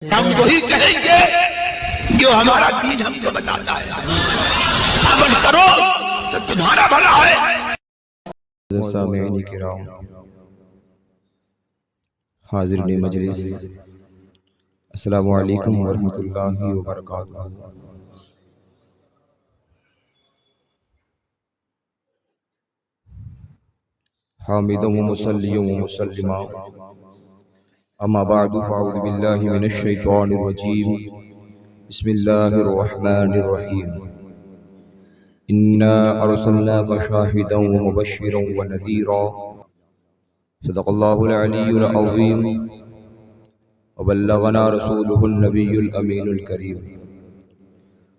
ہم وہی کہیں گے جو ہمارا دین ہم کو بتاتا ہے. عمل کرو تو تمہارا بھلا ہے. سامعین کرام، حاضرین مجلس، السلام علیکم ورحمۃ اللہ وبرکاتہ. حامدا و مصلیا و مسلما، اما بعد فاعوذ باللہ من الشیطان الرجیم، بسم اللہ الرحمن الرحیم. انا ارسلناک شاہدا و مبشرا و نذیرا. صدق اللہ العلی العظیم وبلغنا رسوله النبی الامین الکریم،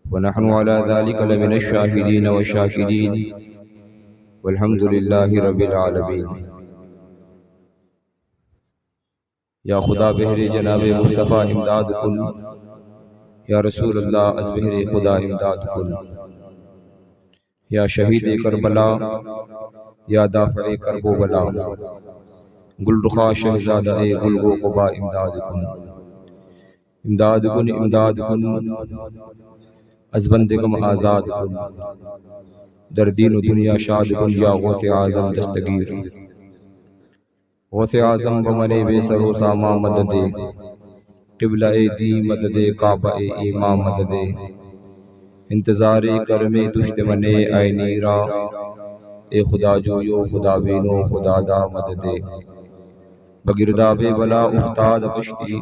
ونحن على ذلك لمن الشاہدین والشاکرین، والحمد للہ رب العالمین. یا خدا بہر جناب مصطفیٰ امداد کن، یا رسول اللہ از بہر خدا امداد کن. یا شہید کربلا، یا دافع کرب و بلا، گل رخا شہزادہ گل و قبا امداد کن. امداد کن امداد کن، از بندگم آزاد کن. در دین و دنیا شاد کن، یا غوث اعظم دستگیر. غوث اعظم بمنے بے سر و ساما مدد، قبلہ دی مدد، کعبہ ایمان مدد. انتظار کرم تشت منے اے نیرا، اے خدا جو یو خدا بینو خدا دا مدد. بگرداب بلا افتاد کشتی،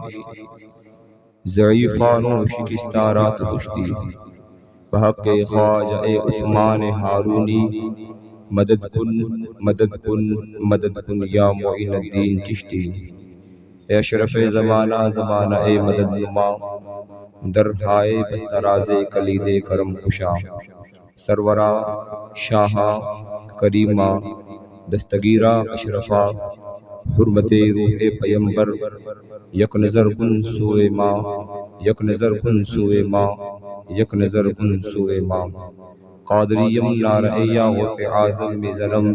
ضعیفانو شکستہ رات کشتی. بحق خواجہ عثمان ہارونی، مدد کن مدد کن مدد کن یا معین الدین چشتی. اے اشرف زمانہ زمانہ اے مدد نما، در ہائے بستراز کلید کرم کشا. سرورا شاہا کریمہ دستگیرہ اشرفا، حرمت روح پیمبر یک نظر کن سوئے ماں، یک نظر کن سوئے ماں، یک نظر کن سوئے ماں. قادریم نارعیہ غوث اعظم میں ظلم،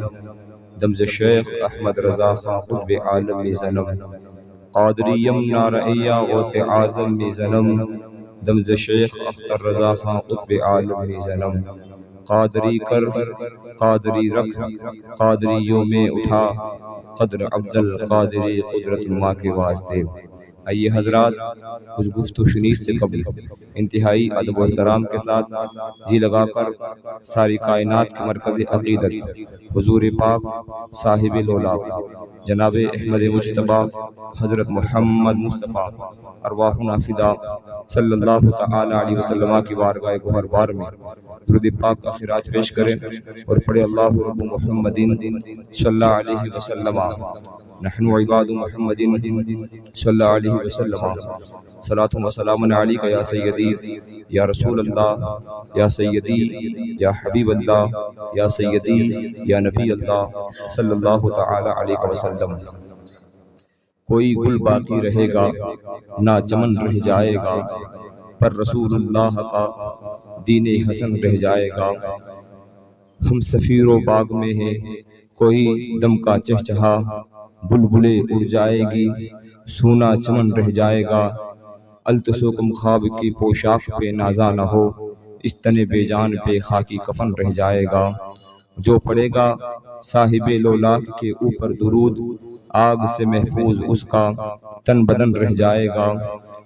دمز شیخ احمد رضا خان قطب عالم میں ظلم. قادریم نارعیہ غوث اعظم میں ظلم، دمز شیخ اختر رضا خان قطب عالم میں ظلم. قادری کر قادری رکھ، قادریوں میں اٹھا، قدر عبد القادری قدرت ماں کے واسطے. آئیے حضرات، کچھ گفت و شنیس سے قبل انتہائی ادب و احترام کے ساتھ جی لگا کر ساری کائنات کے مرکز عقیدت حضور پاک صاحب لولاک جناب احمد مجتبیٰ حضرت محمد مصطفیٰ ارواحنا فدا صلی اللہ تعالی علیہ وسلم کی بارگاہ گوہر بار میں درود پاک کا خراج پیش کریں اور پڑھے اللہ رب محمد صلی اللہ علیہ وسلم. نحن عباد محمد صلی اللہ علیہ وسلم، صلاۃ و سلام علیک یا سیدی یا رسول اللہ، یا سیدی یا حبیب اللہ، یا سیدی یا نبی اللہ صلی اللہ تعالی علیہ وسلم. کوئی گل باقی رہے گا نہ چمن رہ جائے گا، پر رسول اللہ کا دین حسن رہ جائے گا. ہم سفیر و باغ میں ہیں، کوئی دم کا چہچہا، بلبلے اڑ جائے گی، سونا چمن رہ جائے گا. التسوکم خواب کی پوشاک پہ نازا نہ ہو، اس تن بے جان پہ خاکی کفن رہ جائے گا. جو پڑے گا صاحب لولاک کے اوپر درود، آگ سے محفوظ اس کا تن بدن رہ جائے گا.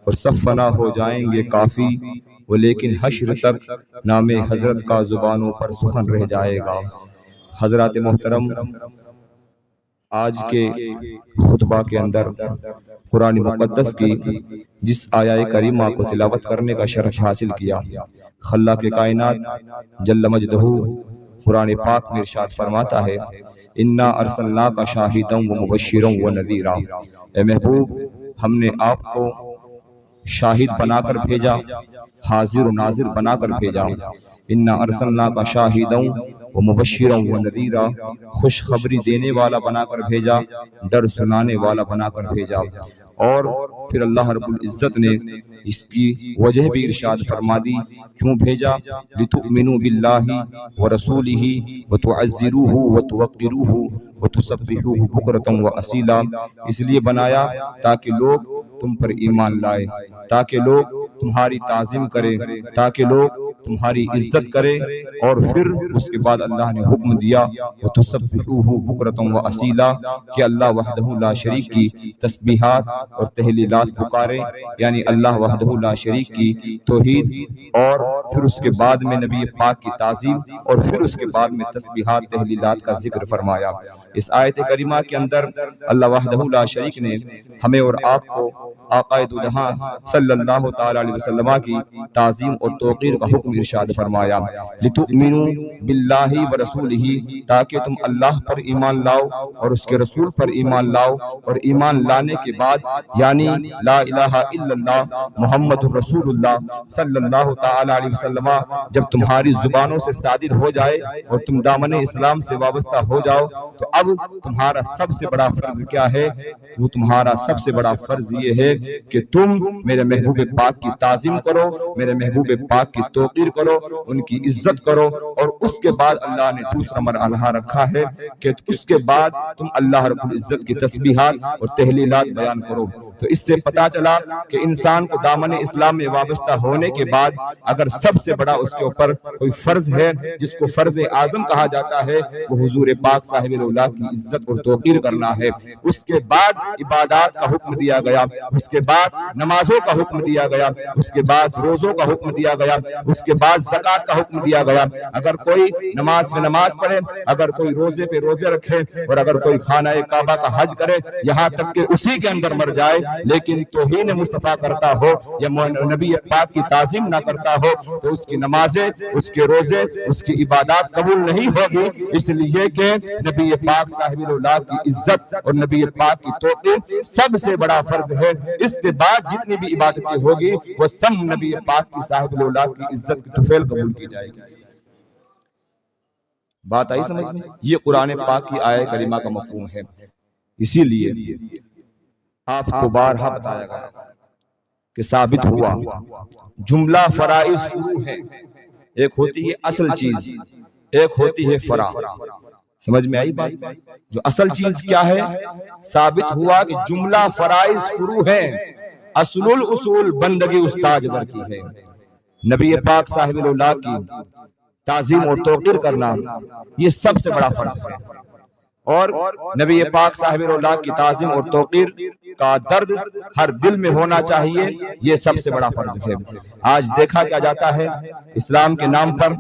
اور سب فنا ہو جائیں گے کافی، وہ لیکن حشر تک نام حضرت کا زبانوں پر سخن رہ جائے گا. حضرات محترم، آج کے خطبہ کے اندر قرآن مقدس کی جس آیہ کریمہ کو تلاوت کرنے کا شرف حاصل کیا، خلاق کائنات جل مجدہ قرآن پاک میں ارشاد فرماتا ہے، انا ارسلناک شاہدا و مبشرا و نذیرا. اے محبوب، ہم نے آپ کو شاہد بنا کر بھیجا، حاضر و ناظر بنا کر بھیجا. انا ارسلناک شاہدا و مبشرا و نذیرا، خوشخبری دینے والا بنا کر بھیجا، ڈر سنانے والا بنا کر بھیجا. اور پھر اللہ رب العزت نے اس کی وجہ بھی ارشاد فرما دی، کیوں بھیجا؟ لِتُؤْمِنُوا بِاللَّهِ وَرَسُولِهِ وَتُعَزِّرُوهُ وَتُوَقِّرُوهُ وتسبحوه بکرۃ واصیلا، اس لیے بنایا تاکہ لوگ تم پر ایمان لائے، تاکہ لوگ تمہاری تعظیم کریں، تاکہ لوگ تمہاری عزت کریں۔ اور پھر اس کے بعد اللہ نے حکم دیا وتسبحوه بکرۃ واصیلا کہ اللہ وحدہ لا شریک کی تسبیحات اور تہلیلات پکاریں، یعنی اللہ وحدہ لا شریک کی توحید، اور پھر اس کے بعد میں نبی پاک کی تعظیم، اور پھر اس کے بعد میں تسبیحات تہلیلات کا ذکر فرمایا۔ اس آیت کریمہ کے اندر اللہ وحدہ لا شریک نے ہمیں اور آپ کو آقا دو جہاں صلی اللہ تعالی علیہ وسلم کی تعظیم اور توقیر کا حکم ارشاد فرمایا، لتؤمنوا باللہ ورسولہ، تاکہ تم اللہ پر ایمان لاؤ اور اس کے رسول پر ایمان لاؤ، اور ایمان لانے کے بعد یعنی لا الہ الا اللہ محمد رسول اللہ صلی اللہ تعالی علیہ وسلم جب تمہاری زبانوں سے صادر ہو جائے اور تم دامن اسلام سے وابستہ ہو جاؤ، تو اب تمہارا سب سے بڑا فرض کیا ہے؟ وہ تمہارا سب سے بڑا فرض یہ ہے کہ تم میرے محبوب پاک کی تعظیم کرو، میرے محبوب پاک کی توقیر کرو، ان کی عزت کرو، اور اس کے بعد اللہ نے دوسرا مرحلہ رکھا ہے کہ اس کے بعد تم اللہ رب العزت کی تسبیحات اور تہلیلات بیان کرو۔ تو اس سے پتا چلا کہ انسان کو دامن اسلام میں وابستہ ہونے کے بعد اگر سب سے بڑا اس کے اوپر کوئی فرض ہے جس کو فرض اعظم کہا جاتا ہے، وہ حضور پاک صاحب الاولاد کی عزت اور توقیر کرنا ہے۔ اس کے بعد عبادات کا حکم دیا گیا، اس کے بعد نمازوں کا حکم دیا گیا، اس کے بعد روزوں کا حکم دیا گیا، اس کے بعد زکوٰۃ کا حکم دیا گیا۔ اگر کوئی نماز پہ نماز پڑھے، اگر کوئی روزے پہ روزے رکھے، اور اگر کوئی خانہ کعبہ کا حج کرے، یہاں تک کہ اسی کے اندر مر جائے لیکن توہین مصطفیٰ کرتا ہو یا نبی پاک کی تعظیم نہ کرتا ہو، تو اس کی نمازیں، اس کے روزے، اس کی عبادات قبول نہیں ہوگی، اس لیے کہ نبی پاک صاحب الاولاد کی عزت اور نبی پاک کی توقیر سب سے بڑا فرض ہے۔ اس کے بعد جتنی بھی عبادتیں ہوگی وہ سب نبی پاک کی صاحب الاولاد کی عزت کی طفیل قبول کی جائے گی۔ بات آئی سمجھ میں؟ یہ قرآن پاک کی آیت کریمہ کا مفہوم ہے۔ اسی لیے آپ کو بارہا بتایا گیا کہ ثابت ہوا جملہ فرائض فروع ہے، ایک ہوتی ہے اصل چیز، ایک ہوتی ہے فرع۔ سمجھ میں آئی بات؟ جو اصل چیز کیا ہے؟ ثابت ہوا کہ جملہ فرائض فروع ہے، اصل الاصول بندگی استاد ور کی ہے۔ نبی پاک صاحب الاولاد کی تعظیم اور توقیر کرنا یہ سب سے بڑا فرض ہے، اور نبی پاک صاحب الاولاد کی تعظیم اور توقیر کا درد ہر دل میں ہونا چاہیے، یہ سب سے بڑا فرض ہے۔ آج دیکھا کیا جاتا ہے اسلام کے نام پر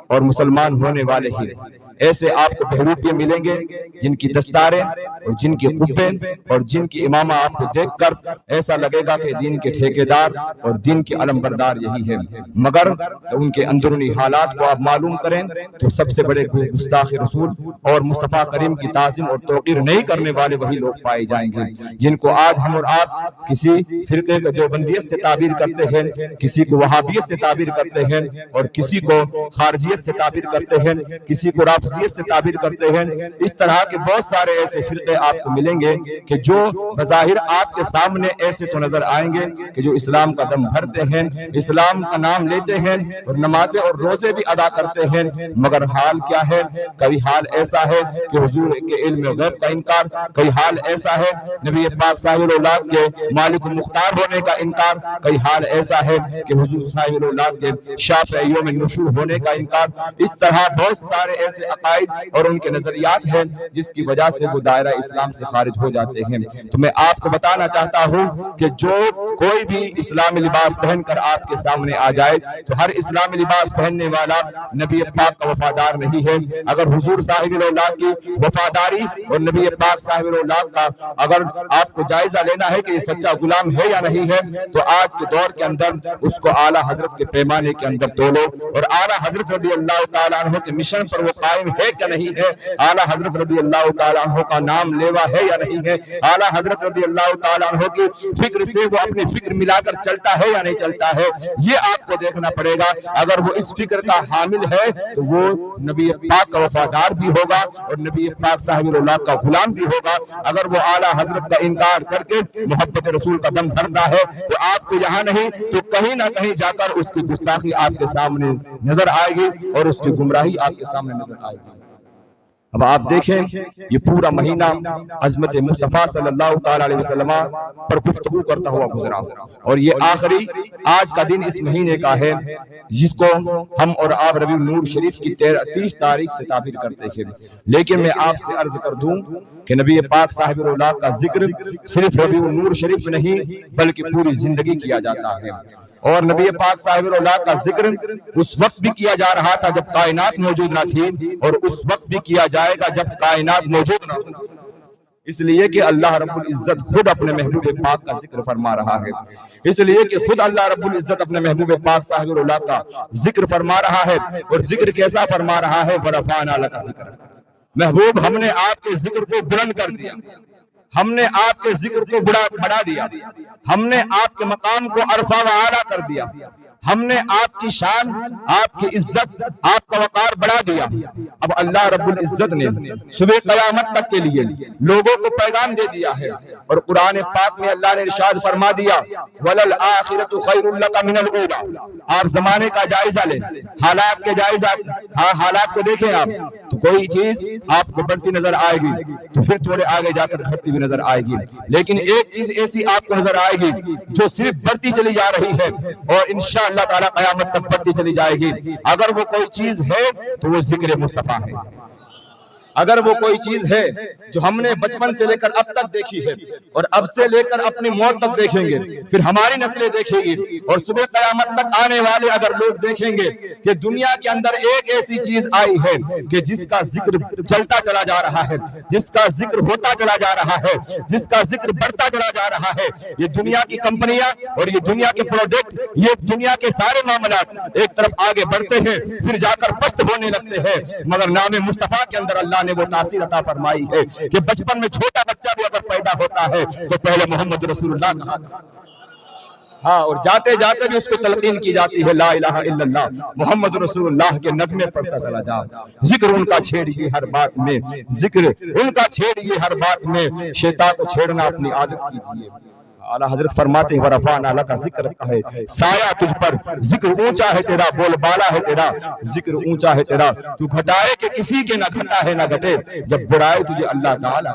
اور مسلمان ہونے والے ہی ایسے آپ کو بہروپیے ملیں گے جن کی دستاریں اور جن کی قبے اور جن کی امامہ آپ کو دیکھ کر ایسا لگے گا کہ دین کے ٹھیکیدار اور دین کے علم بردار یہی ہے، مگر ان کے اندرونی حالات کو آپ معلوم کریں تو سب سے بڑے گستاخ رسول اور مصطفیٰ کریم کی تعظیم اور توقیر نہیں کرنے والے وہی لوگ پائے جائیں گے، جن کو آج ہم اور آپ کسی فرقے کو دیوبندیت سے تعبیر کرتے ہیں، کسی کو وہابیت سے تعبیر کرتے ہیں، اور کسی کو خارجیت سے تعبیر کرتے ہیں، کسی کو رافضیت سے تعبیر کرتے ہیں۔ اس طرح کے بہت سارے ایسے فرقے آپ کو ملیں گے کہ جو بظاہر آپ کے سامنے ایسے تو نظر آئیں گے کہ جو اسلام کا دم بھرتے ہیں، اسلام کا نام لیتے ہیں اور نمازیں اور روزے بھی ادا کرتے ہیں، مگر حال کیا ہے؟ کبھی حال ایسا ہے کہ حضور کے علم غیب کا انکار، کئی حال ایسا ہے نبی پاک صاحب الاولاد کے مالک مختار ہونے کا انکار، کئی حال ایسا ہے کہ حضور صاحب الاولاد کے شافع یوم النشور ہونے کا انکار۔ اس طرح بہت سارے ایسے عقائد اور ان کے نظریات ہیں جس کی وجہ سے وہ دائرہ اسلام سے خارج ہو جاتے ہیں۔ تو میں آپ کو بتانا چاہتا ہوں کہ جو کوئی بھی اسلامی لباس پہن کر آپ کے سامنے آ جائے تو ہر اسلامی لباس پہننے والا نبی پاک کا وفادار نہیں ہے۔ اگر حضور صاحب الاولاد کی وفاداری اور نبی پاک صاحب الاولاد کا اگر آپ کو جائزہ لینا ہے کہ یہ سچا غلام ہے یا نہیں ہے تو آج کے دور کے اندر اس کو اعلیٰ حضرت کے پیمانے کے اندر تولو، اور اعلیٰ حضرت رضی اللہ تعالیٰ عنہ کے مشن پر وہ قائم ہے کہ نہیں ہے، اعلیٰ حضرت رضی اللہ تعالیٰ عنہ کا نام لیوا ہے یا نہیں ہے، اعلیٰ حضرت رضی اللہ تعالیٰ عنہ کی فکر سے وہ اپنی فکر ملا کر چلتا ہے یا نہیں چلتا ہے، یہ آپ کو دیکھنا پڑے گا۔ اگر وہ اس فکر کا حامل ہے تو وہ نبی پاک کا وفادار بھی ہوگا اور نبی پاک صاحب الاولاد کا غلام بھی ہوگا۔ اگر وہ اعلیٰ حضرت کا انکار کر کے محبت رسول کا دم بھرتا ہے تو آپ کو یہاں نہیں تو کہیں نہ کہیں جا کر اس کی گستاخی آپ کے سامنے نظر آئے گی اور اس کی گمراہی آپ کے سامنے نظر آئے گی۔ اب آپ دیکھیں یہ پورا مہینہ عظمت مصطفیٰ صلی اللہ تعالی علیہ وسلم پر گفتگو کرتا ہوا گزرا، اور یہ آخری آج کا دن اس مہینے کا ہے جس کو ہم اور آپ ربیع النور شریف کی 30 تاریخ سے تعبیر کرتے ہیں۔ لیکن میں آپ سے عرض کر دوں کہ نبی پاک صاحب الاولیاء کا ذکر صرف ربیع النور شریف نہیں بلکہ پوری زندگی کیا جاتا ہے، اور نبی پاک صاحب الاولیاء کا ذکر اس وقت بھی کیا جا رہا تھا جب کائنات موجود نہ تھی، اور اس وقت بھی کیا جائے گا جب کائنات موجود نہ ہو، اس لیے کہ اللہ رب العزت خود اپنے محبوب پاک کا ذکر فرما رہا ہے، اس لیے کہ خود اللہ رب العزت اپنے محبوب پاک صاحب الاولیاء کا ذکر فرما رہا ہے، اور ذکر کیسا فرما رہا ہے؟ وَرَفَعْنَا لَكَ ذِكْرَكَ، محبوب ہم نے آپ کے ذکر کو بلند کر دیا، ہم نے آپ کے ذکر کو بڑھا دیا، ہم نے آپ کے مقام کو عرفہ و اعلیٰ کر دیا، ہم نے آپ کی شان، آپ کی عزت، آپ کا وقار بڑھا دیا۔ اب اللہ رب العزت نے صبح قیامت تک کے لیے لوگوں کو پیغام دے دیا ہے، اور قرآن پاک میں اللہ نے ارشاد فرما دیا وَلَلْآخِرَةُ خَيْرٌ لَكَ مِنَ الْأُولَىٰ۔ آپ زمانے کا جائزہ لیں، حالات کے جائزہ، حالات کو دیکھیں آپ تو کوئی چیز آپ کو بڑھتی نظر آئے گی تو پھر تھوڑے آگے جا کر گھٹتی ہوئی نظر آئے گی، لیکن ایک چیز ایسی آپ کو نظر آئے گی جو صرف بڑھتی چلی جا رہی ہے، اور انشاءاللہ تعالیٰ قیامت تک بڑھتی چلی جائے گی۔ اگر وہ کوئی چیز ہے تو وہ ذکر مصطفیٰ ہے، اگر وہ کوئی چیز ہے جو ہم نے بچپن سے لے کر اب تک دیکھی ہے، اور اب سے لے کر اپنی موت تک دیکھیں گے، پھر ہماری نسلیں دیکھیں گی، اور صبح قیامت تک آنے والے اگر لوگ دیکھیں گے کہ دنیا کے اندر ایک ایسی چیز آئی ہے کہ جس کا ذکر چلتا چلا جا رہا ہے، جس کا ذکر ہوتا چلا جا رہا ہے، جس کا ذکر بڑھتا چلا جا رہا ہے، یہ دنیا کی کمپنیاں اور یہ دنیا کے پروڈکٹ، یہ دنیا کے سارے معاملات ایک طرف آگے بڑھتے ہیں پھر جا کر پست ہونے لگتے ہیں، مگر نام مصطفیٰ کے اندر اللہ نے وہ تاثیر عطا فرمائی ہے کہ بچپن میں چھوٹا بچہ بھی اگر پیدا ہوتا ہے تو پہلے محمد رسول اللہ کہا، ہاں، اور جاتے جاتے بھی اس کو تلقین کی جاتی ہے لا الہ الا اللہ، محمد رسول اللہ کے نغمے پڑھتا چلا جا، ذکر ان کا چھیڑیے ہر بات میں، ذکر ان کا چھیڑیے ہر بات میں، شیطان کو چھیڑنا اپنی عادت کیجیے۔ اعلیٰ حضرت فرماتے ہیں وَرَفَعْنَا لَكَ ذِكْرَكَ ہے، سایہ تجھ پر، ذکر اونچا ہے تیرا، بول بالا ہے تیرا، ذکر اونچا ہے تیرا، تو گھٹائے کہ کسی کے نہ گھٹا ہے نہ گھٹے، جب بڑھائے تجھے اللہ تعالیٰ،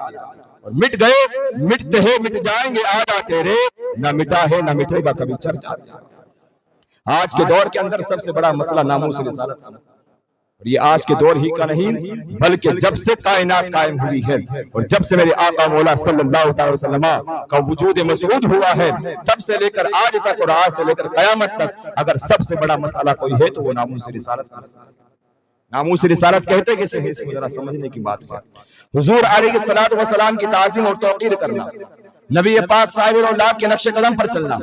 اور مٹ گئے مٹتے ہیں مٹ جائیں گے آدھا تیرے، نہ مٹا ہے نہ مٹے گا کبھی چرچا۔ آج کے دور کے اندر سب سے بڑا مسئلہ ناموس رسالت کا مسئلہ، اور یہ آج کے دور ہی کا نہیں بلکہ جب سے کائنات قائم ہوئی ہے، اور جب سے میرے آقا مولا صلی اللہ تعالی وسلم کا وجود مسعود ہوا ہے، تب سے لے کر آج تک اور آج سے لے کر قیامت تک اگر سب سے بڑا مسئلہ کوئی ہے تو وہ ناموس رسالت کا مسئلہ ہے۔ ناموس رسالت کہتے کسے ہیں؟ اس کو ذرا سمجھنے کی بات ہے۔ حضور علیہ الصلوۃ والسلام کی تعظیم اور توقیر کرنا، نبی پاک صاحب الاولیاء کے نقش قدم پر چلنا،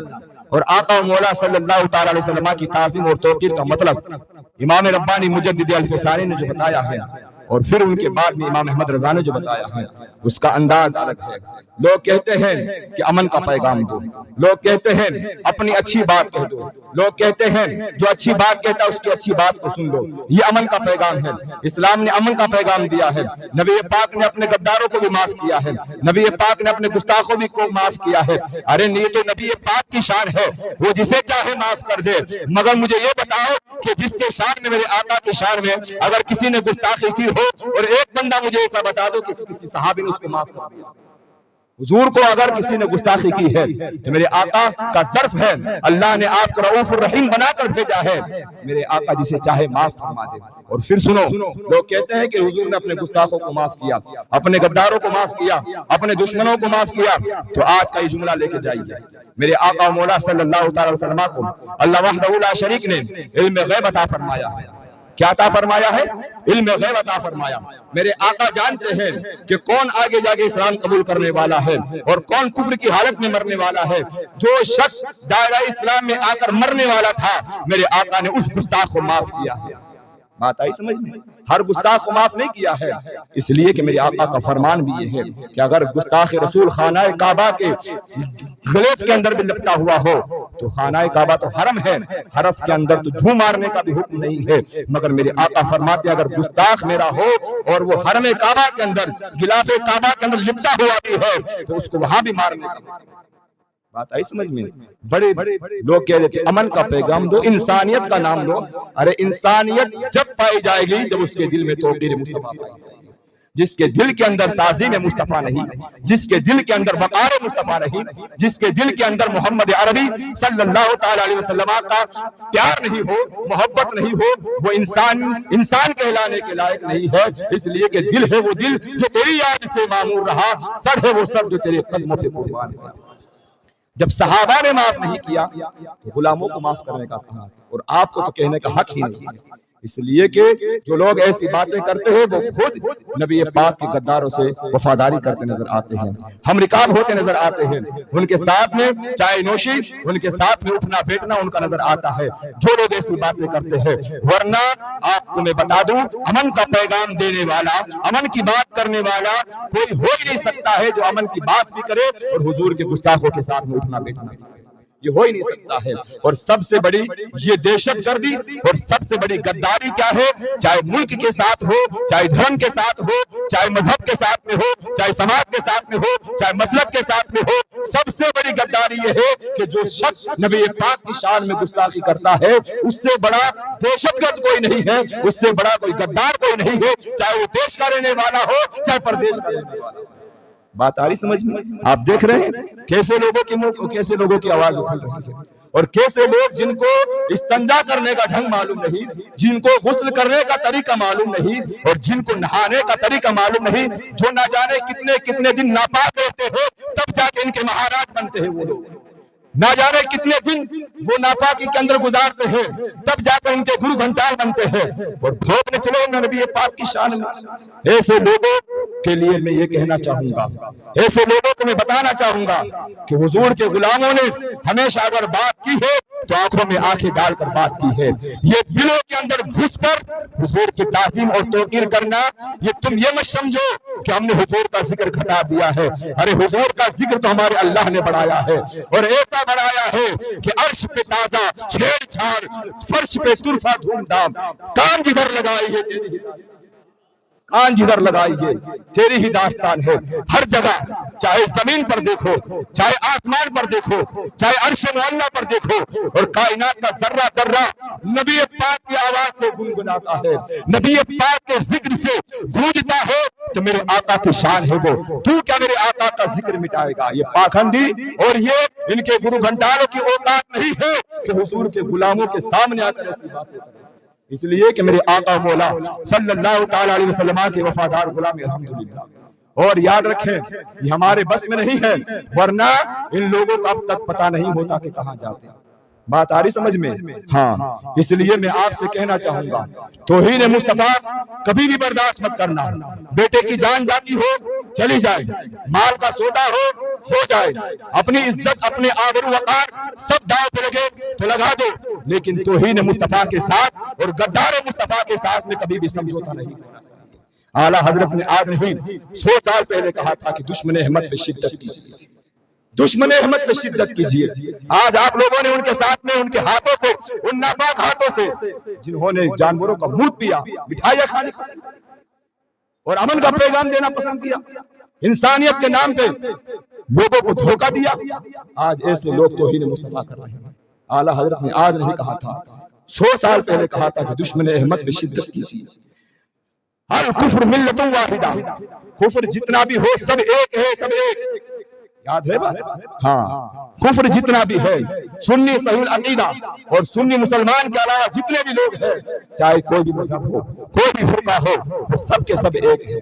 اور آقا مولا صلی اللہ تعالی علیہ وسلم کی تعظیم اور توقیر کا مطلب امام ربانی مجدد الفسانی نے جو بتایا ہے، اور پھر ان کے بعد میں امام احمد رضا نے جو بتایا ہے، اس کا انداز الگ ہے۔ لوگ کہتے ہیں کہ امن کا پیغام دو، لوگ کہتے ہیں اپنی اچھی بات کہہ دو، لوگ کہتے ہیں جو اچھی بات کہتا ہے اس کی اچھی بات کو سن لو، یہ امن کا پیغام ہے۔ اسلام نے امن کا پیغام دیا ہے، نبی پاک نے اپنے غداروں کو بھی معاف کیا ہے، نبی پاک نے اپنے گستاخوں بھی کو معاف کیا ہے۔ ارے یہ تو نبی پاک کی شان ہے، وہ جسے چاہے معاف کر دے، مگر مجھے یہ بتاؤ کہ جس کے شان میں، میرے آقا کی شان میں اگر کسی نے گستاخی کی ہو، اور ایک بندہ مجھے ایسا بتا دو کہ کسی صحابی نے اس کو معاف کر دیا۔ حضور کو اگر کسی نے گستاخی کی ہے تو میرے آقا کا ظرف ہے، اللہ نے آپ کو رؤوف الرحیم بنا کر بھیجا ہے، میرے آقا جسے چاہے معاف فرما دے۔ اور پھر سنو، لوگ کہتے ہیں کہ حضور نے اپنے گستاخوں کو معاف کیا، اپنے غداروں کو معاف کیا، اپنے دشمنوں کو معاف کیا، تو آج کا یہ جملہ لے کے جائیے، میرے آقا مولا صلی اللہ تعالی وسلم کو اللہ وحدہ لا شریک نے علم غیب عطا فرمایا ہے۔ کیا عطا فرمایا ہے؟ علم غیب عطا فرمایا۔ میرے آقا جانتے ہیں کہ کون آگے جا کے اسلام قبول کرنے والا ہے اور کون کفر کی حالت میں مرنے والا ہے۔ جو شخص دائرہ اسلام میں آ کر مرنے والا تھا، میرے آقا نے اس گستاخ کو معاف کیا ہے۔ بات آئی سمجھ میں؟ ہر گستاخ کو معاف نہیں کیا ہے، اس لیے کہ میرے آقا کا فرمان بھی یہ ہے کہ اگر گستاخ رسول خانہ کعبہ کے غلاف کے اندر بھی لپٹا ہوا ہو تو خانہ کعبہ تو حرم ہے، حرف کے اندر تو جھوم مارنے کا بھی حکم نہیں ہے، مگر میرے آقا فرماتے اگر گستاخ میرا ہو اور وہ حرم کعبہ کے اندر غلاف کعبہ کے اندر لپٹا ہوا بھی ہے تو اس کو وہاں بھی مارنے کا۔ بات آئی سمجھ میں؟ بڑے لوگ کہہ دیتے امن کا پیغام دو، انسانیت کا نام لو۔ ارے انسانیت جب پائی جائے گی جب اس کے دل میں توقیر مصطفیٰ پائی جائے گی، جس کے دل کے اندر تعظیم مصطفیٰ نہیں، جس کے دل کے اندر وقار مصطفیٰ نہیں، جس کے دل کے اندر محمد عربی صلی اللہ تعالی علیہ وسلم کا پیار نہیں ہو، محبت نہیں ہو، وہ انسان کہلانے کے لائق نہیں ہے۔ اس لیے کہ دل ہے وہ دل جو تیری یاد سے معمور رہا، سر ہے وہ سر جو تیرے قدموں پہ قربان ہے۔ جب صحابہ نے معاف نہیں کیا تو غلاموں کو معاف کرنے کا کہا، اور آپ کو تو کہنے کا حق ہی نہیں ہے۔ اس لیے کہ جو لوگ ایسی باتیں کرتے ہیں وہ خود نبی پاک کے غداروں سے وفاداری کرتے نظر آتے ہیں، ہم رکاب ہوتے نظر آتے ہیں، ان کے ساتھ میں چائے نوشی، ان کے ساتھ میں اٹھنا بیٹھنا ان کا نظر آتا ہے، جو لوگ ایسی باتیں کرتے ہیں۔ ورنہ آپ کو میں بتا دوں، امن کا پیغام دینے والا، امن کی بات کرنے والا کوئی ہو ہی نہیں سکتا ہے جو امن کی بات بھی کرے اور حضور کے گستاخوں کے ساتھ میں اٹھنا بیٹھنا بھی کرے، یہ ہو ہی نہیں سکتا ہے۔ اور سب سے بڑی یہ دہشت گردی اور سب سے بڑی غداری کیا ہے؟ چاہے ملک کے ساتھ ہو، چاہے دھرم کے ساتھ ہو، چاہے مذہب کے ساتھ میں ہو، چاہے سماج کے ساتھ میں ہو، چاہے مسلک کے ساتھ میں ہو، سب سے بڑی غداری یہ ہے کہ جو شخص نبی پاک کی شان میں گستاخی کرتا ہے، اس سے بڑا دہشت گرد کوئی نہیں ہے، اس سے بڑا کوئی غدار کوئی نہیں ہے، چاہے وہ دیش کا رہنے والا ہو، چاہے پردیش کا رہنے والا ہو۔ بات آ رہی سمجھ میں؟ آپ دیکھ رہے ہیں کیسے لوگوں کی منہ، کیسے لوگوں کی آواز اٹھ رہی ہے، اور کیسے لوگ جن کو استنجا کرنے کا ڈھنگ معلوم نہیں، جن کو غسل کرنے کا طریقہ معلوم نہیں، اور جن کو نہانے کا طریقہ معلوم نہیں، جو نہ جانے کتنے کتنے دن ناپاک رہتے ہیں تب جا کے ان کے مہاراج بنتے ہیں، وہ لوگ نہ جانے کتنے دن وہ ناپاکی کے اندر گزارتے ہیں تب جا کر ان کے گرو گھنٹال بنتے ہیں اور بھوگنے چلے نبی پاک کی شان میں۔ ایسے لوگوں کے لیے میں یہ کہنا چاہوں گا، ایسے لوگوں کو میں بتانا چاہوں گا کہ حضور کے غلاموں نے ہمیشہ اگر بات کی ہے تو آنکھوں میں آنکھیں ڈال کر بات کی ہے، یہ دلوں کے اندر گھس کر حضور کی تعظیم اور توقیر کرنا، یہ تم یہ مت سمجھو کہ ہم نے حضور کا ذکر گھٹا دیا ہے، ارے حضور کا ذکر تو ہمارے اللہ نے بڑھایا ہے، اور ایسا بڑھایا ہے کہ عرش پہ تازہ چھیڑ چھاڑ، فرش پہ طرفہ دھوم دھام، کان جدھر لگائی ہے تیری ہی کان جدھر لگائی ہے تیری ہی داستان ہے۔ ہر جگہ چاہے زمین پر دیکھو، چاہے آسمان پر دیکھو، چاہے عرش معلیٰ پر دیکھو، اور کائنات کا ذرہ ذرہ نبی پاک کی آواز سے گنگناتا ہے، نبی پاک کے ذکر سے گونجتا ہے، تو میرے آقا کی شان ہے وہ، تو کیا میرے آقا کا ذکر مٹائے گا؟ یہ پاکھنڈی اور یہ ان کے گرو گھنٹالوں کی اوقات نہیں ہے کہ حضور کے غلاموں کے سامنے آ کر ایسی باتیں کریں۔ اس لیے کہ میرے آقا مولا صلی اللہ تعالی علیہ وسلم کے وفادار غلام الحمدللہ، اور یاد رکھیں یہ ہمارے بس میں نہیں ہے، ورنہ ان لوگوں کا اب تک پتہ نہیں ہوتا کہ کہاں جاتے ہیں۔ بات آ رہی سمجھ میں؟ ہاں، اس لیے میں آپ سے کہنا چاہوں گا توہین مصطفیٰ کبھی بھی برداشت مت کرنا۔ بیٹے کی جان جاتی ہو چلی جائے، مال کا سودا ہو جائے، اپنی عزت، اپنے آبرو وقار سب داؤ پہ لگے تو لگا دو، لیکن توہین مصطفیٰ کے ساتھ اور غدار مصطفیٰ کے ساتھ میں کبھی بھی سمجھوتا نہیں ہونا چاہیے۔ اعلیٰ حضرت نے آج نہیں 100 سال پہلے کہا تھا کہ دشمن احمد پہ شدت کیجیے، دشمن احمد پہ شدت کیجیے۔ آج آپ لوگوں نے ان کے ساتھ میں، ان کے ہاتھوں سے، ان ناپاک ہاتھوں سے جنہوں نے جانوروں کا منہ پیا، مٹھائیاں کھانی پسند کی اور امن کا پیغام دینا پسند کیا، انسانیت کے نام پہ لوگوں کو دھوکہ دیا، آج ایسے لوگ توہین مصطفیٰ کر رہے ہیں۔ اعلیٰ حضرت نے آج نہیں کہا تھا، 100 سال پہلے کہا تھا کہ دشمن احمد پہ شدت کیجیے۔ الکفر ملت واحدہ، کفر جتنا بھی ہو سب ایک ہے، سب ایک، یاد ہے بات؟ ہاں، کفر جتنا بھی ہے، سنی صحیح العقیدہ اور سنی مسلمان کے علاوہ جتنے بھی لوگ ہیں، چاہے کوئی بھی مذہب ہو، کوئی بھی فرقہ ہو، وہ سب کے سب ایک ہیں۔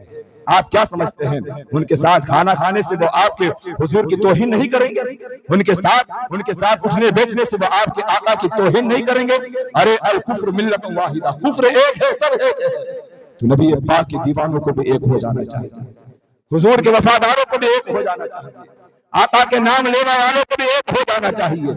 آپ کیا سمجھتے ہیں ان کے ساتھ کھانا کھانے سے وہ آپ کے حضور کی توہین نہیں کریں گے؟ ان کے ساتھ اٹھنے بیٹھنے سے وہ آپ کے آقا کی توہین نہیں کریں گے؟ ارے الکفر ملت واحدہ، کفر ایک ہے، سب ایک ہے۔ تو نبی پاک کے دیوانوں کو بھی ایک ہو جانا چاہیے، حضور کے وفاداروں کو بھی ایک ہو جانا چاہیے، آقا کے نام لینے والوں کو بھی ایک ہو جانا چاہیے،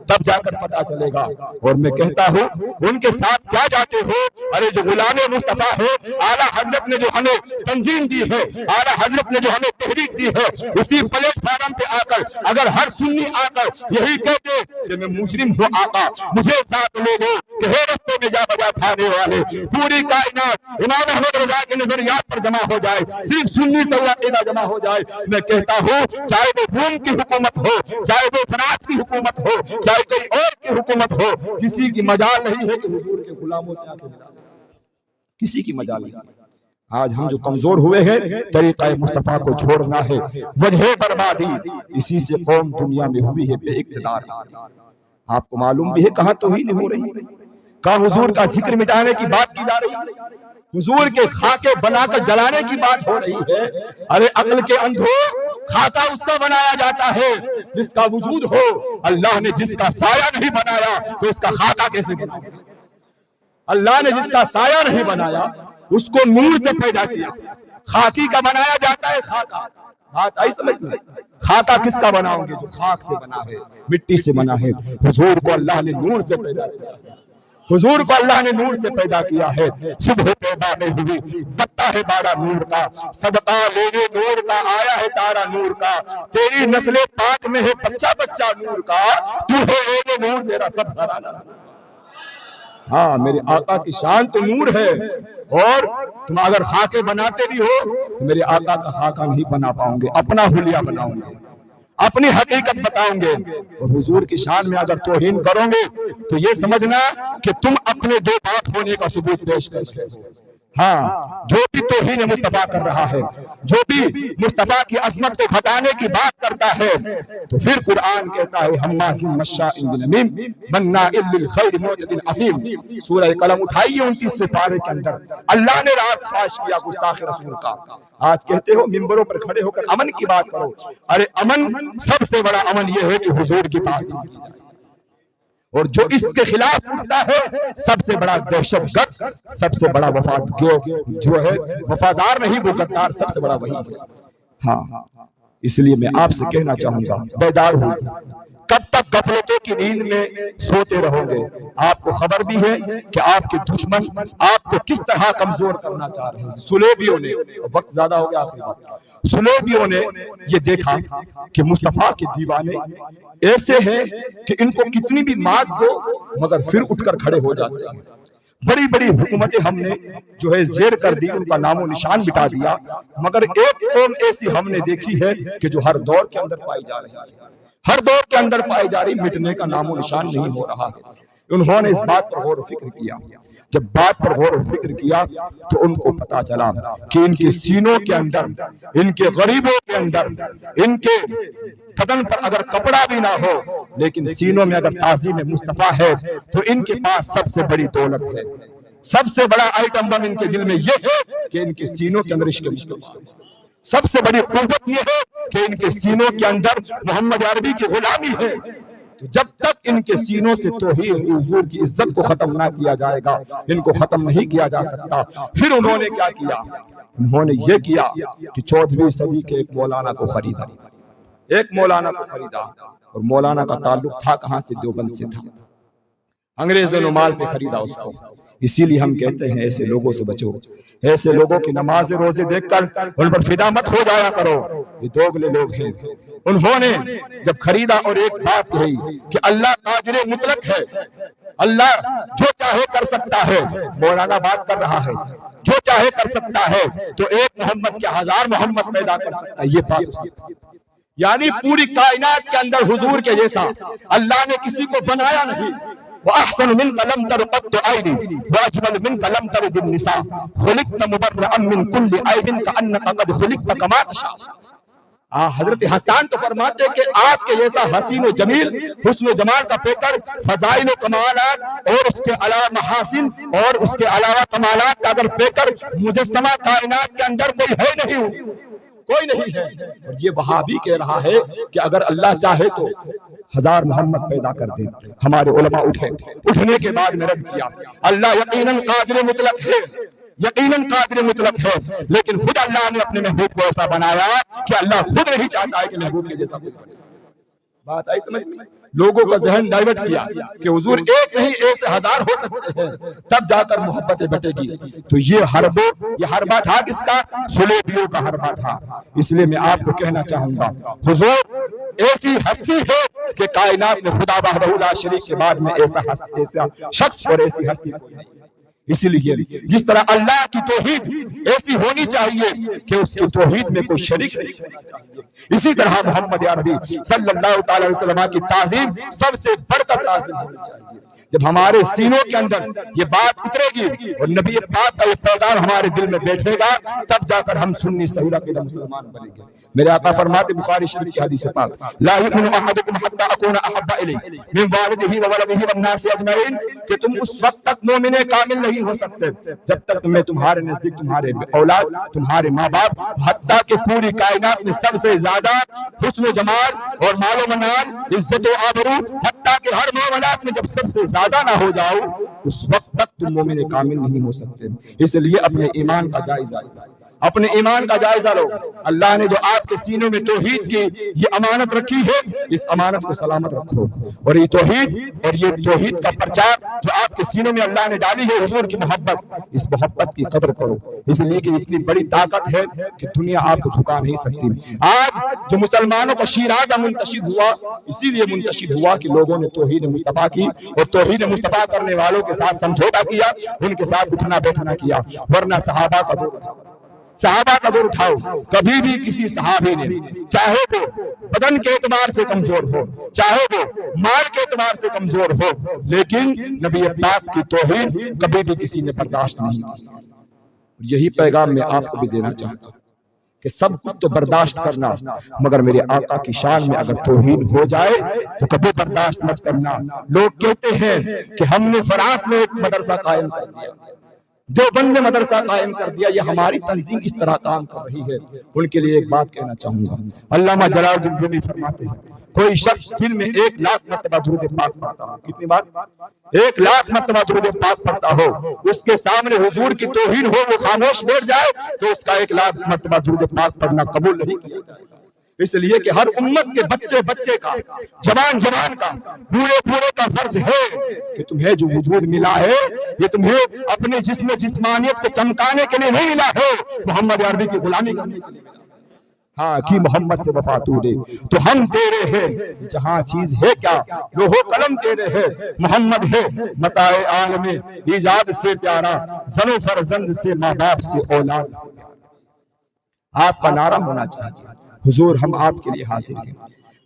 تب جا کر پتا چلے گا۔ اور میں کہتا ہوں ان کے ساتھ کیا جاتے ہو؟ ارے جو غلام مصطفیٰ ہے، اعلیٰ حضرت نے جو ہمیں تنظیم دی ہے، اعلیٰ حضرت نے جو ہمیں تحریک دی ہے، اسی پلیٹ فارم پہ آ کر اگر ہر سنی آ کر یہی کہتے کہ میں مجرم ہوں آقا، مجھے ساتھ لے دو کہ ہے رستے میں جا بجا کھانے والے، پوری کائنات امام احمد رضا کے نظریات پر جمع ہو جائے، صرف سنی سے عقیدہ جمع ہو جائے، میں کہتا ہوں چاہے وہ روم کی حکومت ہو، چاہے وہ فرانس کی حکومت ہو، چاہے کوئی اور کی حکومت ہو، کسی کی مجال نہیں ہے کہ حضور کے غلاموں سے آ کے ملا، کسی کی مجال نہیں۔ آج ہم جو کمزور ہوئے ہیں، طریقہ مصطفیٰ کو چھوڑنا ہے، وجہ بربادی، اسی سے قوم دنیا میں ہوئی ہے بے اقتدار۔ آپ کو معلوم بھی ہے کہاں توہین ہو رہی ہے، کہاں حضور کا ذکر مٹانے کی بات کی جا رہی ہے، حضور کے خاکے بنا کر جلانے کی بات ہو رہی ہے۔ ارے عقل کے اندھو، خاکہ اس کا بنایا جاتا ہے جس کا وجود ہو۔ اللہ نے جس کا سایہ نہیں بنایا تو اس کا خاکہ کیسے بنایا؟ اللہ نے جس کا سایہ نہیں بنایا اس کو نور سے پیدا کیا، خاکی کا بنایا جاتا ہے خاکہ۔ بات آئی سمجھ میں؟ خاکہ کس کا بناؤں گے؟ جو خاک سے بنا ہے، مٹی سے بنا ہے۔ حضور کو اللہ نے نور سے پیدا کیا، حضور کو اللہ نے نور سے پیدا کیا ہے۔ صبح پیدا میں ہوئی بتا ہے بارہ نور کا، صدقہ لینے نور کا آیا ہے تارا نور کا، تیری نسل پاک میں ہے بچہ بچہ نور کا، تو ہے لینے نور تیرا سب گھرانہ۔ ہاں، میرے آقا کی شان تو نور ہے، اور تم اگر خاکے بناتے بھی ہو تو میرے آقا کا خاکہ نہیں بنا پاؤں گے، اپنا حلیہ بناؤں گے، اپنی حقیقت بتاؤں گے۔ اور حضور کی شان میں اگر توہین کرو گے تو یہ سمجھنا کہ تم اپنے دو بات ہونے کا ثبوت پیش کر رہے ہو۔ ہاں، جو بھی توہین مصطفیٰ کر رہا ہے، جو بھی مصطفیٰ کی عظمت کو گھٹانے کی بات کرتا ہے، تو پھر قرآن کہتا ہے حماز مشاء بنمیم مناع للخیر معتد اثیم۔ سورہ قلم اٹھائیے 29 سے پارے کے اندر اللہ نے راز فاش کیا گستاخ رسول کا۔ آج کہتے ہو ممبروں پر کھڑے ہو کر امن کی بات کرو، ارے امن، سب سے بڑا امن یہ ہے کہ حضور کی تعظیم کی جائے، اور جو اس کے خلاف اٹھتا ہے سب سے بڑا دہشت گرد، سب سے بڑا جو ہے وفادار نہیں، وہ غدار سب سے بڑا وہی ہے۔ ہاں، اس لیے میں آپ سے کہنا چاہوں گا، بیدار ہو، کب تک غفلتوں کی نیند میں سوتے رہو گے؟ آپ کو خبر بھی ہے کہ آپ کے دشمن آپ کو کس طرح کمزور کرنا چاہ رہے ہیں۔ صلیبیوں نے، وقت زیادہ ہو گیا، آخری بات، صلیبیوں نے یہ دیکھا کہ مصطفیٰ کے دیوانے ایسے ہیں کہ ان کو کتنی بھی مات دو مگر پھر اٹھ کر کھڑے ہو جاتے ہیں۔ بڑی بڑی حکومتیں ہم نے جو ہے زیر کر دی، ان کا نام و نشان مٹا دیا، مگر ایک قوم ایسی ہم نے دیکھی ہے کہ جو ہر دور کے اندر پائی جا رہی ہے، ہر دور کے اندر پائی جا رہی، مٹنے کا نام و نشان نہیں ہو رہا ہے۔ انہوں نے اس بات پر غور و فکر کیا، جب بات پر غور و فکر کیا تو ان کو پتا چلا کہ ان کے سینوں کے اندر، ان کے غریبوں کے اندر، ان کے بدن پر اگر کپڑا بھی نہ ہو لیکن سینوں میں اگر تعظیم مصطفیٰ ہے تو ان کے پاس سب سے بڑی دولت ہے، سب سے بڑا آئٹم بم ان کے دل میں یہ ہے کہ ان کے سینوں کے اندر عشق مصطفیٰ ہے، سب سے بڑی قوت یہ ہے کہ ان کے سینوں کے اندر محمد عربی کی غلامی ہے۔ تو جب تک ان کے سینوں سے توحید حضور کی عزت کو ختم نہ کیا جائے گا، ان کو ختم نہیں کیا جا سکتا۔ پھر انہوں نے کیا کیا؟ انہوں نے یہ کیا کہ 14ویں صدی کے ایک مولانا کو خریدا، ایک مولانا کو خریدا، اور مولانا کا تعلق تھا کہاں سے؟ دیوبند سے تھا۔ انگریزوں نے مال پہ خریدا اس کو۔ اسی لیے ہم کہتے ہیں ایسے لوگوں سے بچو، ایسے لوگوں کی نماز روزے دیکھ کر ان پر فدا مت ہو جایا کرو، یہ دوگلے لوگ ہیں۔ انہوں نے جب خریدا اور ایک بات کہی کہ اللہ قادر مطلق ہے، اللہ جو چاہے کر سکتا ہے، مولانا بات کر رہا ہے، جو چاہے کر سکتا ہے تو ایک محمد کے 1000 محمد پیدا کر سکتا ہے، یہ بات اس نے، یعنی پوری کائنات کے اندر حضور کے جیسا اللہ نے کسی کو بنایا نہیں۔ وَأَحْسَنُ مِنْكَ لَمْ تَرِ قَطُّ عَيْنٍ وَأَجْمَلُ مِنْكَ لَمْ تَلِدِ النِّسَاءُ خُلِقْتَ مُبَرَّأً مِنْ كُلِّ عَيْبٍ كَأَنَّكَ قَدْ خُلِقْتَ كَمَا تَشَاءُ۔ حضرت حسان تو فرماتے ہیں کہ آپ کے جیسا حسین و جمیل، حسن و جمال کا پیکر، فضائل و کمالات اور اس کے علاوہ محاسن اور اس کے علاوہ کمالات کا اگر پیکر مجسمہ کائنات کے اندر کوئی ہے نہیں، کوئی نہیں ہے۔ اور یہ وہابی کہہ رہا ہے کہ اگر اللہ چاہے تو 1000 محمد پیدا کر دے۔ ہمارے علماء اٹھنے کے بعد میں رد کیا، اللہ یقیناً قادر مطلق ہے، یقیناً قادر مطلق ہے، لیکن خود اللہ نے اپنے محبوب کو ایسا بنایا کہ اللہ خود نہیں چاہتا ہے کہ محبوب کے جیسا کوئی بنے۔ بات آئی سمجھ میں؟ لوگوں کا ذہن ڈائیورٹ کیا کہ حضور ایک نہیں ایسے 1000 ہو سکتے ہیں، تب جا کر محبتیں بٹے گی۔ تو یہ حربہ تھا کس کا؟ صلیبیوں کا حربہ تھا۔ اس لیے میں آپ کو کہنا چاہوں گا، حضور ایسی ہستی ہے کہ کائنات میں خدا وحدہ لا شریک کے بعد میں ایسا شخص اور ایسی ہستی کوئی نہیں۔ اسی لیے جس طرح اللہ کی توحید ایسی ہونی چاہیے کہ اس کی توحید میں کوئی شریک نہیں ہونا چاہیے، اسی طرح محمد عربی صلی اللہ تعالی علیہ وسلم کی تعظیم سب سے بڑھ کر تعظیم ہونی چاہیے۔ جب ہمارے سینوں کے اندر یہ بات اترے گی اور نبی پاک کا یہ پیغام ہمارے دل میں بیٹھے گا، تب جا کر ہم سنی صحیح عقیدہ مسلمان بنیں گے۔ میرے آقا فرماتے بخاری شریف کی حدیث پاک، لا یؤمن احدکم حتی اکون احب الیہ من والدہ وولدہ والناس اجمعین، کہ تم اس وقت تک مومن کامل نہیں ہو سکتے جب تک میں تمہارے نزدیک تمہارے اولاد، تمہارے ماں باپ، حتیٰ کہ پوری کائنات میں سب سے زیادہ حسن و جمال اور مال و منال، عزت و آبرو، حتیٰ کہ ہر معاملات میں جب سب سے زیادہ نہ ہو جاؤ، اس وقت تک تم مومن کامل نہیں ہو سکتے۔ اس لیے اپنے ایمان کا جائزہ لو، اپنے ایمان کا جائزہ لو۔ اللہ نے جو آپ کے سینے میں توحید کی یہ امانت رکھی ہے، اس امانت کو سلامت رکھو، اور یہ توحید کا پرچار جو آپ کے سینوں میں اللہ نے ڈالی ہے، حضور کی محبت، اس محبت کی قدر کرو، اس لیے کہ اتنی بڑی طاقت ہے کہ دنیا آپ کو جھکا نہیں سکتی۔ آج جو مسلمانوں کا شیرازہ منتشر ہوا، اسی لیے منتشر ہوا کہ لوگوں نے توحید مصطفیٰ کی اور توحید مصطفیٰ کرنے والوں کے ساتھ سمجھوتا کیا، ان کے ساتھ اٹھنا بیٹھنا کیا، ورنہ صحابہ کا دور اٹھاؤ، صحابہ کا دور اٹھاؤ، کبھی بھی کسی صحابی نے، چاہے وہ بدن کے اعتبار سے کمزور ہو، چاہے وہ مال کے اعتبار سے کمزور ہو، لیکن نبی پاک کی توہین کبھی بھی کسی نے برداشت نہیں کی۔ یہی پیغام میں آپ کو بھی دینا چاہتا ہوں کہ سب کچھ تو برداشت کرنا، مگر میرے آقا کی شان میں اگر توہین ہو جائے تو کبھی برداشت مت کرنا۔ لوگ کہتے ہیں کہ ہم نے فرانس میں ایک مدرسہ قائم کر دیا، دیوبند میں مدرسہ قائم کر دیا، یہ ہماری تنظیم اس طرح کام کر رہی ہے۔ ان کے لیے ایک بات کہنا چاہوں گا، علامہ جلال الدین رومی فرماتے ہیں، کوئی شخص دن میں 1,00,000 مرتبہ درود پاک پڑھتا ہو، کتنی بار؟ 1,00,000 مرتبہ درود پاک پڑھتا ہو، اس کے سامنے حضور کی توہین ہو، وہ خاموش بیٹھ جائے تو اس کا 1,00,000 مرتبہ درود پاک پڑھنا قبول نہیں کیا جائے گا۔ اس لیے کہ ہر امت کے بچے کا، جوان کا، بوڑھے کا فرض ہے کہ تمہیں جو وجود ملا ہے یہ تمہیں اپنے جسم جسمانیت کو چمکانے کے لیے نہیں ملا ہے، محمد عربی کی غلامی کرنے کے لیے ملا۔ ہاں کی محمد سے وفا تورے تو ہم تیرے ہیں، جہاں چیز ہے کیا لوح و قلم تیرے ہے، محمد ہے متاع عالم ایجاد سے پیارا، زن و فرزند سے ماں باپ سے اولاد سے پیارا۔ آپ کا نعرہ ہونا چاہیے، حضور ہم آپ کے لیے حاضر ہیں،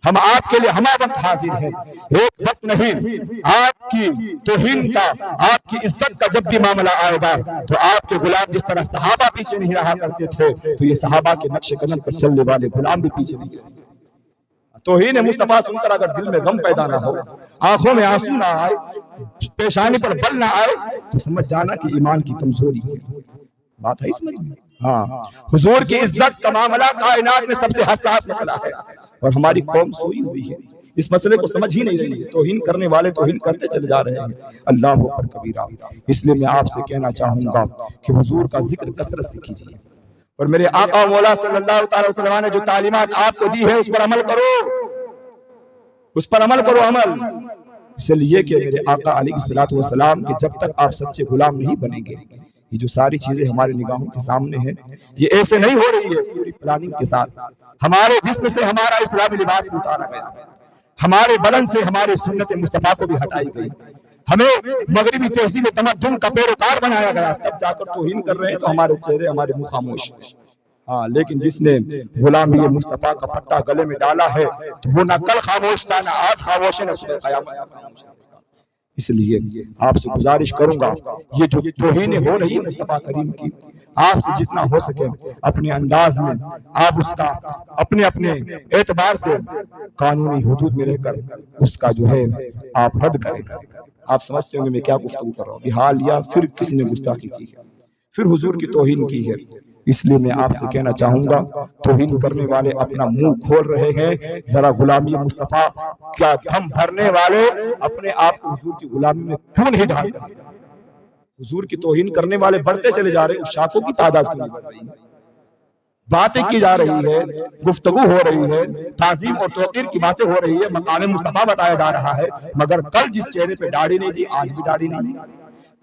ہم آپ کے لیے ہمہ وقت حاضر ہیں، ایک وقت نہیں۔ آپ کی توہین کا، آپ کی عزت کا جب بھی معاملہ آئے گا تو آپ کے غلام جس طرح صحابہ پیچھے نہیں رہا کرتے تھے تو یہ صحابہ کے نقش قدم پر چلنے والے غلام بھی پیچھے نہیں رہیں گے۔ توہین مصطفیٰ سن کر اگر دل میں غم پیدا نہ ہو، آنکھوں میں آنسو نہ آئے، پیشانی پر بل نہ آئے تو سمجھ جانا کہ ایمان کی کمزوری ہے۔ بات ہے سمجھ میں؟ ہاں، حضور کی عزت کا معاملہ کائنات میں سب سے حساس مسئلہ ہے اور ہماری قوم سوئی ہوئی ہے، اس مسئلے کو سمجھ ہی نہیں رہی ہے۔ توہین کرنے والے توہین کرتے چلے جا رہے ہیں، اللہ اکبر کبیرہ۔ اس لیے میں آپ سے کہنا چاہوں گا کہ حضور کا ذکر کثرت سے کیجیے، اور میرے آقا مولا صلی اللہ تعالی وسلم نے جو تعلیمات آپ کو دی ہے اس پر عمل کرو، اس پر عمل کرو، عمل۔ اس لیے کہ میرے آقا علیہ الصلوۃ والسلام کہ جب تک آپ سچے غلام نہیں بنیں گے، یہ جو ساری چیزیں ہمارے نگاہوں کے سامنے ہیں یہ ایسے نہیں ہو رہی ہے، پوری پلاننگ کے ساتھ ہمارے جسم سے ہمارا اسلامی لباس بھی اتارا گیا، ہمارے بدن سے ہمارے سنت مصطفیٰ کو بھی ہٹائی گئی، ہمیں مغربی تہذیب تمدن کا پیروکار بنایا گیا، تب جا کر توہین کر رہے ہیں تو ہمارے چہرے ہمارے منہ خاموش ہیں۔ ہاں، لیکن جس نے غلامی مصطفیٰ کا پٹا گلے میں ڈالا ہے تو وہ نہ کل خاموش تھا، نہ آج خاموش ہے، نہ صبح قیامت خاموش ہے۔ اس لیے آپ سے گزارش کروں گا، یہ جو توہین ہو رہی ہے مصطفیٰ کریم کی، آپ سے جتنا ہو سکے اپنے انداز میں آپ اس کا اپنے اعتبار سے قانونی حدود میں رہ کر اس کا جو ہے آپ رد کریں۔ آپ سمجھتے ہوں گے میں کیا گفتگو کر رہا ہوں، یہ حال یا پھر کسی نے گستاخی کی ہے، پھر حضور کی توہین کی ہے۔ اس لیے میں آپ سے کہنا چاہوں گا، توہین کرنے والے اپنا منہ کھول رہے ہیں، ذرا غلامی مصطفیٰ کیا دم بھرنے والے اپنے آپ کو حضور کی غلامی میں کیوں نہیں ڈال رہے؟ حضور کی توہین کرنے والے بڑھتے چلے جا رہے ہیں، شاخوں کی تعداد کیوں نہیں بڑھ رہی ہے؟ باتیں کی جا رہی ہے، گفتگو ہو رہی ہے، تعظیم اور توقیر کی باتیں ہو رہی ہے، مقام مصطفیٰ بتایا جا رہا ہے، مگر کل جس چہرے پہ داڑھی نہیں تھی آج بھی داڑھی نہیں،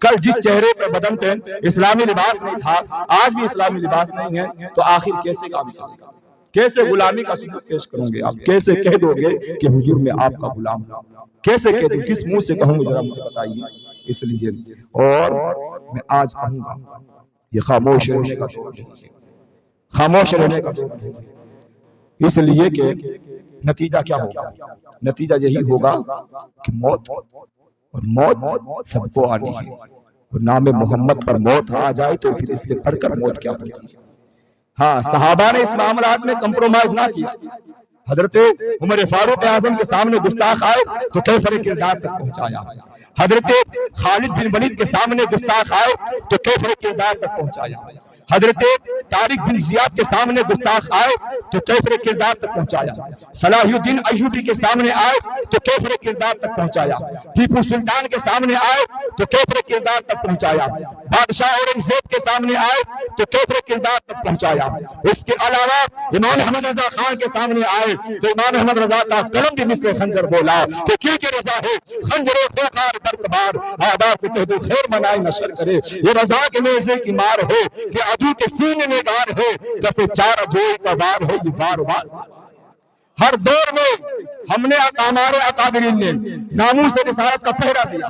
کل جس چہرے پہ بدن پہ اسلامی لباس نہیں تھا آج بھی اسلامی لباس نہیں ہے، تو آخر کیسے کام چلے گا؟ کیسے غلامی کا ثبوت پیش کروں گے آپ؟ کیسے کہہ دو گے کہ حضور میں آپ کا غلام ہوں؟ کیسے کہہ دوں؟ کس منہ سے کہوں؟ ذرا مجھے بتائیے۔ اس لیے اور میں آج کہوں گا یہ خاموش رہنے کا دور نہیں ہے، خاموش رہنے کا دور نہیں ہے، اس لیے کہ نتیجہ کیا ہوگا؟ نتیجہ یہی ہوگا کہ موت، اور موت سب کو آنی ہے، اور نام محمد پر موت آ جائے تو پھر اس سے بڑھ کر موت کیا ہوتی ہے؟ ہاں، صحابہ نے اس معاملات میں کمپرومائز نہ کیا۔ حضرت عمر فاروق اعظم کے سامنے گستاخ آئے تو کیفر کردار تک پہنچایا، حضرت خالد بن ولید کے سامنے گستاخ آئے تو کیفر کردار تک پہنچایا، حضرت طارق بن زیاد کے سامنے گستاخ آئے تو کیفر کردار تک پہنچایا، صلاح الدین ایوبی کے سامنے آئے تو کیفر کردار تک پہنچایا، ٹیپو سلطان کے سامنے آئے تو کیفر کردار تک پہنچایا، بادشاہ اورنگزیب کے سامنے آئے تو کیفر کردار تک پہنچایا۔ اس کے علاوہ امام احمد رضا خان کے سامنے آئے تو امام احمد رضا کا قلم بھی مثل خنجر بولا کہ کی کے رضا ہے خنجر خوخار برکبار، آبا سے کہہ دو خیر منائے نشر کرے، یہ رضا کے نیزے کی مار ہے کہ عدو کے سینے میں گار ہے، کسے چار جوئی کا وار ہے یہ بار بار۔ ہر دور میں ہم نے ہمارے اکابرین نے ناموس رسالت کا پہرا دیا،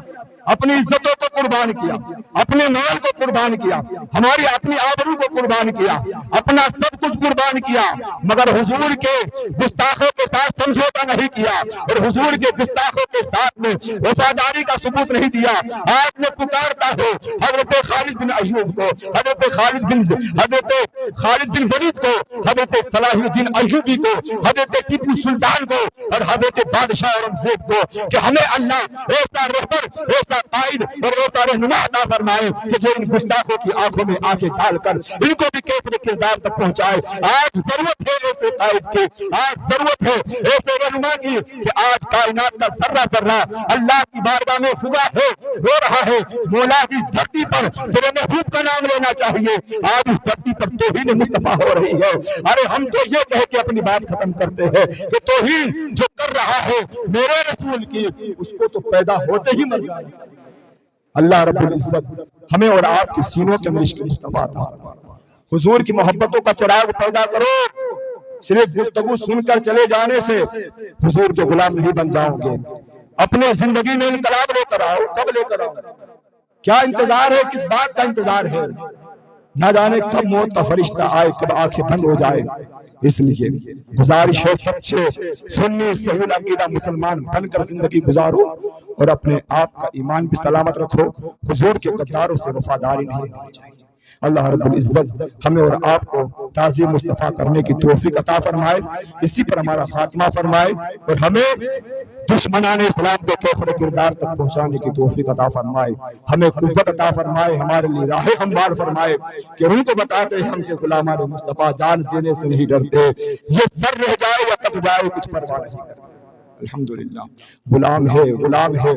اپنی عزتوں کو قربان کیا، اپنے مال کو قربان کیا، ہماری اپنی آبرو کو قربان کیا، اپنا سب کچھ قربان کیا، مگر حضور کے گستاخوں کے ساتھ سمجھوتا نہیں کیا، اور حضور کے گستاخوں کے ساتھ میں وفاداری کا ثبوت نہیں دیا۔ آج میں پکارتا ہوں حضرت خالد بن ایوب کو، حضرت خالد بن ولید کو، حضرت صلاح الدین ایوبی کو، حضرت ٹیپو سلطان کو، اور حضرت بادشاہ اورنگزیب کو کہ ہمیں اللہ ایسا رہبر، ایسا قائد اور ایسا رہنما عطا فرمائے کہ جو ان گستاخوں کی آنکھوں میں آنکھیں ڈال کر ان کو بھی کیفر کردار تک پہنچائے۔ آج ضرورت ہے ایسے قائد کی، آج ضرورت ہے ایسے رہنما کی کہ آج کائنات کا ذرہ ذرہ اللہ کی بارگاہ میں فگا ہے، رو رہا ہے مولا اس دھرتی پر تیرے محبوب کا نام لینا چاہیے۔ آج اس دھرتی پر توہین مصطفیٰ ہو رہی ہے۔ ارے ہم تو یہ کہہ کے اپنی بات ختم کرتے ہیں کہ توہین جو کر رہا ہے میرے رسول کی، اس کو تو پیدا ہوتے ہی مر جائے۔ اللہ رب العزت ہمیں اور آپ کے سینوں کے اندر عشق مصطفیٰ عطا فرمائے۔ حضور کی محبتوں کا چراغ پیدا کرو، صرف گفتگو سن کر چلے جانے سے حضور کے غلام نہیں بن جاؤ گے۔ اپنے زندگی میں انقلاب لے کر آؤ۔ کب لے کر آؤ؟ کیا انتظار ہے؟ کس بات کا انتظار ہے؟ نہ جانے کب موت کا فرشتہ آئے، کب آنکھیں بند ہو جائے۔ اس لیے گزارش ہے سچے سنی صحیح العقیدہ مسلمان بن کر زندگی گزارو، اور اپنے آپ کا ایمان بھی سلامت رکھو، حضور کے غداروں سے وفاداری نہیں ہونی چاہیے۔ اللہ رب العزت ہمیں اور آپ کو تعظیم مصطفیٰ کرنے کی توفیق عطا فرمائے، اسی پر ہمارا خاتمہ فرمائے، اور ہمیں دشمنان اسلام کو کیفر کردار تک پہنچانے کی توفیق عطا فرمائے، ہمیں قوت عطا فرمائے، ہمارے لیے راہ ہموار فرمائے کہ ان کو بتاتے ہیں ہم کہ غلامان مصطفیٰ جان دینے سے نہیں ڈرتے، یہ سر رہ جائے یا کٹ جائے کچھ پرواہ نہیں کرتے۔ الحمدللہ غلام ہے، غلام ہے،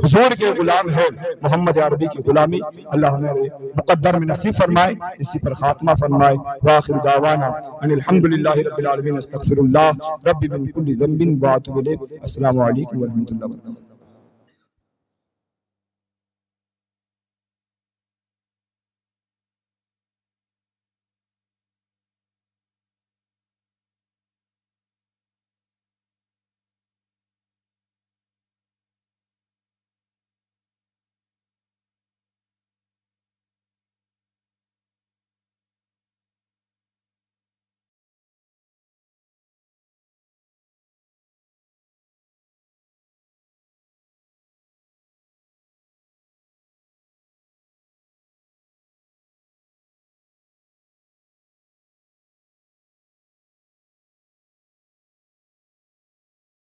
حضور کے غلام ہے، محمد عربی کی غلامی اللہ ہمارے مقدر میں نصیب فرمائے، اسی پر خاتمہ فرمائے۔ وآخر دعوانا ان الحمدللہ رب العالمین، استغفر اللہ رب من کل ذنب واتوب الیہ۔ السلام علیکم ورحمۃ اللہ وبرکاتہ۔